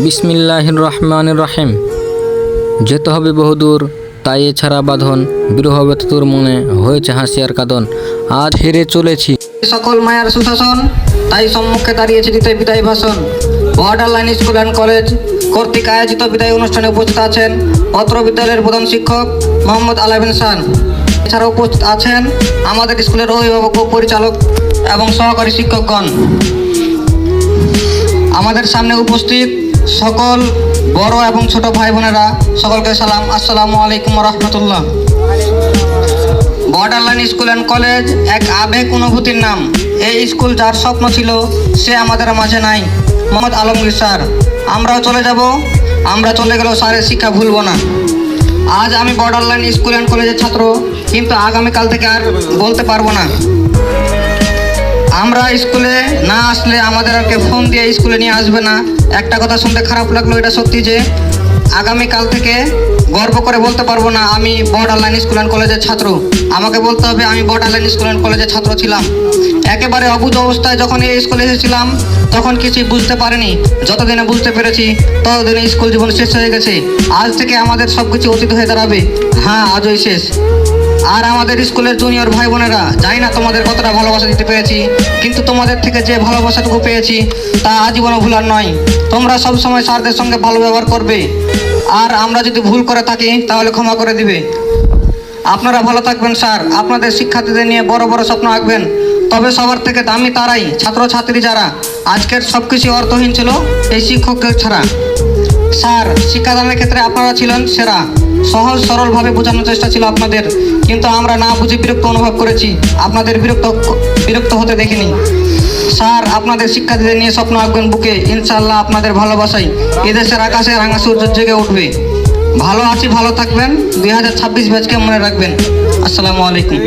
বিসমিল্লাহির রহমানির রহিম। যেতে হবে বহুদূর, তাই এছাড়া বাঁধন, বিরহ ব্যথিতর মনে হয়েছে হাসি আর কাঁদন। আজ হেরে চলেছি সকল মায়ার সুশাসন, তাই সম্মুখে দাঁড়িয়েছে দিতে বিদায় ভাষণ। Border line school and college কর্তৃক আয়োজিত বিদায় অনুষ্ঠানে উপস্থিত আছেন অত্র বিদ্যালয়ের প্রধান শিক্ষক মোহাম্মদ আলামিন খান। এছাড়াও উপস্থিত আছেন আমাদের স্কুলের অভিভাবক ও পরিচালক এবং সহকারী শিক্ষকগণ। আমাদের সামনে উপস্থিত সকল বড় এবং ছোট ভাই বোনেরা, সকলকে সালাম, আসসালামু আলাইকুম রহমতুল্লাহ। Border line school and college এক আবেগ অনুভূতির নাম। এই স্কুল যার স্বপ্ন ছিল সে আমাদের মাঝে নাই, মোহাম্মদ আলমগীর স্যার। আমরাও চলে যাব, আমরা চলে গেলেও স্যারের শিক্ষা ভুলব না। আজ আমি বর্ডার লাইন স্কুল অ্যান্ড কলেজের ছাত্র, কিন্তু আগামীকাল থেকে আর বলতে পারবো না। আমরা স্কুলে না আসলে আমাদের আর ফোন দিয়ে স্কুলে নিয়ে আসবে না। একটা কথা শুনতে খারাপ লাগলো, এটা সত্যি যে আগামীকাল থেকে গর্ব করে বলতে পারবো না আমি বর্ডার লাইন স্কুল অ্যান্ড কলেজের ছাত্র। আমাকে বলতে হবে আমি বর্ডার লাইন স্কুল অ্যান্ড কলেজের ছাত্র ছিলাম। একেবারে অবুঝ অবস্থায় যখন এই স্কুলে এসেছিলাম তখন কিছুই বুঝতে পারিনি। যতদিনে বুঝতে পেরেছি ততদিনে স্কুল জীবন শেষ হয়ে গেছে। আজ থেকে আমাদের সব কিছু অতীত হয়ে দাঁড়াবে। হ্যাঁ, আজই শেষ। আর আমাদের স্কুলের জুনিয়র ভাই বোনেরা, জানি না তোমাদের কতটা ভালোবাসা দিতে পেরেছি, কিন্তু তোমাদের থেকে যে ভালোবাসাটুকু পেয়েছি তা আজীবনও ভুলার নয়। তোমরা সব সময় স্যারদের সঙ্গে ভালো ব্যবহার করবে, আর আমরা যদি ভুল করে থাকি তাহলে ক্ষমা করে দিবে। আপনারা ভালো থাকবেন স্যার, আপনাদের শিক্ষার্থীদের নিয়ে বড় বড় স্বপ্ন আঁকবেন। তবে সবার থেকে দামি তারাই ছাত্রছাত্রী যারা আজকের সব কিছু অর্থহীন ছিল এই শিক্ষকদের ছাড়া। স্যার, শিক্ষাদানের ক্ষেত্রে আপনারা ছিলেন সেরা। সহজ সরলভাবে বোঝানোর চেষ্টা ছিল আপনাদের, কিন্তু আমরা না বুঝে বিরক্ত অনুভব করেছি, আপনাদের বিরক্ত হতে দেখিনি। স্যার, আপনাদের শিক্ষার্থীদের নিয়ে স্বপ্ন আঁকবেন বুকে, ইনশাআল্লাহ আপনাদের ভালোবাসাই এদেশের আকাশে রাঙা সূর্য জেগে উঠবে। ভালো আছি, ভালো থাকবেন। 2026 ব্যাচকে মনে রাখবেন। আসসালামু আলাইকুম।